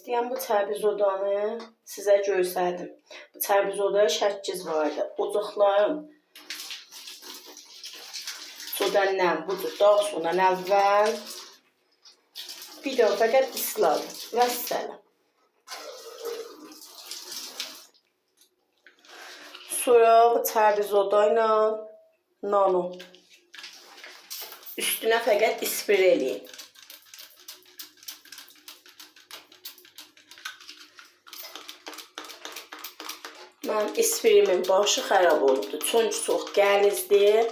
istəyən bu tərbizodanı sizə göstərdim. Bu tərbizodaya 8 vardı. Ocaqların sodəndən budur. Daha sonra əvvəl bir də fəqət isladım. Vəssəlam. Sonra bu tərbizodayla nano. Üstünə fəqət ispir eləyim. Mən ispirimin başı xərab olubdu. Çünki çox gəlizdir.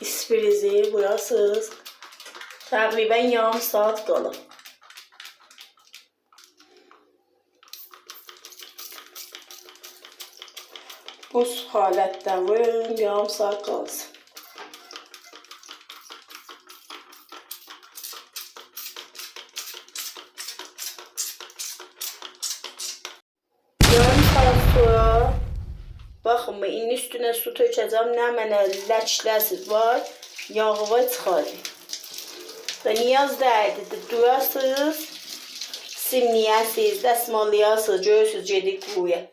İspirizi vurasınız. Təqribən yarım saat qalır. Bu halətdə vurun, yarım saat qalsın. Yarım saat sonra baxın, indi üstünə su tökəcəm. Nə mənə ləkləsiz var, yağı var çıxardım. Və niyaz dərdidir, durasınız, simləyəsiniz, dəsmallayasınız, görürsünüz, gedik quruya.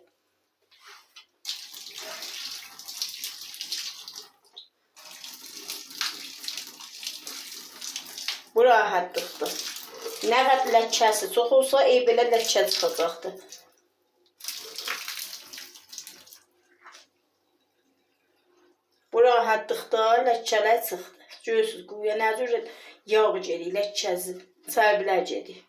Bu rahatlıqdır. Nə qədər ləkəsi çox olsa, belə ləkə çıxacaqdır. Bu rahatlıqda ləkələr çıxdı. Görürsünüz, quruya nə cür yağ gedir, ləkəsi, çərbilər gedir.